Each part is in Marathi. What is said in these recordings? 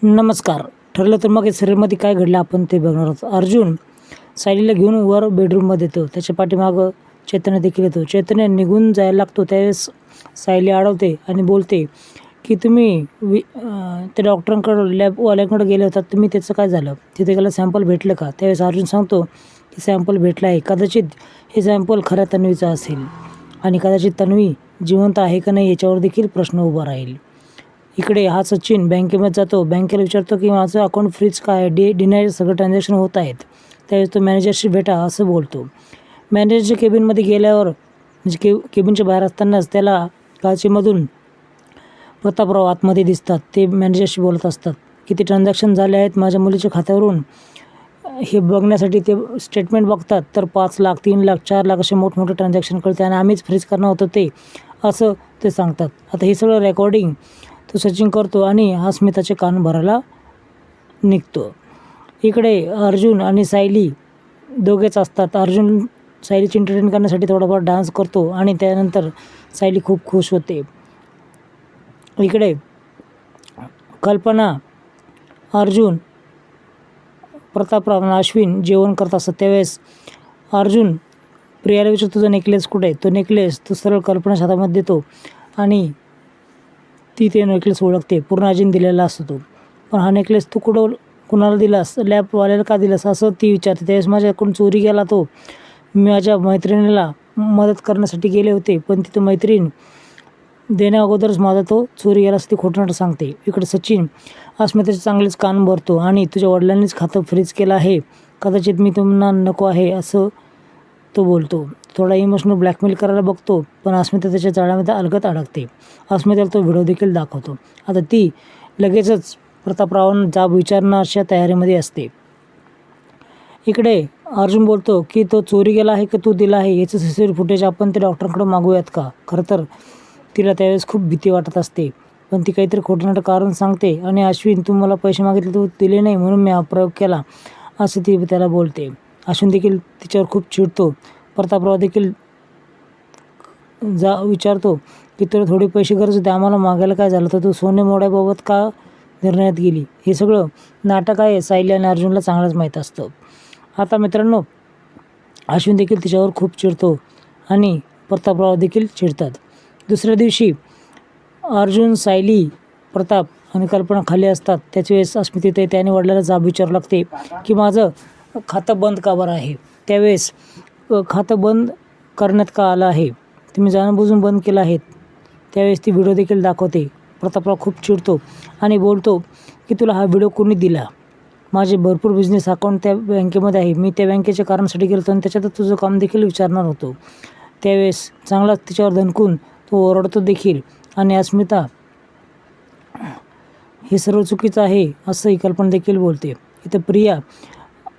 नमस्कार. ठरलं तर मग या सिरियलमध्ये काय घडलं आपण ते बघणार आहोत. अर्जुन सायलीला घेऊन वर बेडरूममध्ये येतो. त्याच्या पाठीमागं चैतन्य देखील येतो. चैतन्य निघून जायला लागतो त्यावेळेस सायली अडवते आणि बोलते की तुम्ही त्या डॉक्टरांकडं लॅबवाल्यांकडे गेले होतात, तुम्ही त्याचं काय झालं? तिथे त्याला सॅम्पल भेटलं का? त्यावेळेस अर्जुन सांगतो की सॅम्पल भेटलं आहे. कदाचित हे सॅम्पल खऱ्या तन्वीचं असेल आणि कदाचित तन्वी जिवंत आहे का नाही याच्यावर देखील प्रश्न उभा राहील. इकडे हा सचिन बँकेमध्ये जातो. बँकेला विचारतो की माझं अकाउंट फ्रीज काय डिनायचे सगळं ट्रान्झॅक्शन होत आहेत. त्यावेळेस तो मॅनेजरशी भेटा असं बोलतो. मॅनेजरच्या केबिनमध्ये गेल्यावर म्हणजे केबिनच्या बाहेर असतानाच त्याला काचेमधून प्रतापराव आतमध्ये दिसतात. ते मॅनेजरशी बोलत असतात. किती ट्रान्झॅक्शन झाले आहेत माझ्या मुलीच्या खात्यावरून हे बघण्यासाठी ते स्टेटमेंट बघतात. तर 5 लाख 3 लाख 4 लाख असे मोठमोठे ट्रान्झॅक्शन कळते आणि आम्हीच फ्रीज करणार होतो ते असं ते सांगतात. आता हे सगळं रेकॉर्डिंग तो सचिन करतो आणि अस्मिताचे कान भरायला निघतो. इकडे अर्जुन आणि सायली दोघेच असतात. अर्जुन सायलीची एंटरटेन करण्यासाठी थोडाफार डान्स करतो आणि त्यानंतर सायली खूप खुश होते. इकडे कल्पना, अर्जुन, प्रतापराव आणि अश्विन जेवण करत असतात. त्यावेळेस अर्जुन प्रियाला विचारतो तुझा नेकलेस कुठे आहे? तो नेकलेस तो सरळ कल्पनाच्या हातामध्ये देतो आणि ती ते नेकलेस ओळखते. पूर्ण अजिन दिलेला असतो तो. पण हा नेकलेस तू कुणाला दिलास? लॅबवाल्याला का दिलास असं ती विचारते. त्यावेळेस माझ्याकडून चोरी गेला तो. मी माझ्या मैत्रिणीला मदत करण्यासाठी गेले होते, पण तिथं मैत्रीण देण्या अगोदरच माझा तो चोरी गेला असं ती खोटं सांगते. इकडे सचिन अस्मिताचे चांगलेच कान भरतो आणि तुझ्या वडिलांनीच खातं फ्रीज केलं आहे, कदाचित मी तुम्हाला नको आहे असं तो बोलतो. थोडा इमोशनल ब्लॅकमेल करायला बघतो, पण अस्मिता त्याच्या जाळ्यामध्ये अलगद अडकते. अस्मिताला तो व्हिडिओ देखील दाखवतो. आता ती लगेचच प्रतापरावांना जाब विचारण्याच्या तयारीमध्ये असते. इकडे अर्जुन बोलतो की तो चोरी गेला आहे की तू दिला आहे याचं CCTV फुटेज आपण त्या डॉक्टरांकडे मागूयात का? खरं तर तिला त्यावेळेस खूप भीती वाटत असते, पण ती काहीतरी खोटं कारण सांगते आणि अश्विन तू मला पैसे मागितले तू दिले नाही म्हणून मी हा प्रयोग केला असं ती त्याला बोलते. अश्विन देखील तिच्यावर खूप चिडतो. प्रतापराव देखील विचारतो की तुला थोडे पैसे गरज होते, आम्हाला मागायला काय झालं? तर तू सोने मोड्याबाबत का निर्णयात गेली? हे सगळं नाटक आहे सायली आणि अर्जुनला चांगलंच माहीत असतं. आता मित्रांनो, अश्विन देखील तिच्यावर खूप चिडतो आणि प्रतापराव देखील चिडतात. दुसऱ्या दिवशी अर्जुन, सायली, प्रताप आणि कल्पना खाली असतात. त्याच वेळेस अस्मिता त्याने वडिलांना जाब विचारू लागते की माझं खातं बंद का बरं आहे? त्यावेळेस खातं बंद करण्यात का आलं आहे? तुम्ही जाणूनबुजून बंद केलं आहे. त्यावेळेस ती व्हिडिओ देखील दाखवते. प्रतापराव खूप चिडतो आणि बोलतो की तुला हा व्हिडिओ कोणी दिला? माझे भरपूर बिझनेस अकाउंट त्या बँकेमध्ये आहे. मी त्या बँकेच्या कारणासाठी गेलो होतो आणि त्याच्यातच तुझं काम देखील विचारणार होतो. त्यावेळेस चांगलाच तिच्यावर दणकून तो ओरडतो देखील आणि अस्मिता हे सर्व चुकीचं आहे असं ही कल्पना देखील बोलते. इथं प्रिया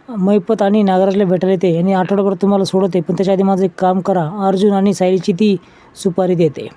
मैपत आणि नागराजला भेटायला येते आणि आठवड्याभर तुम्हाला सोडवते, पण त्याच्या आधी माझं एक काम करा. अर्जुन आणि सायलीची ती सुपारी देते.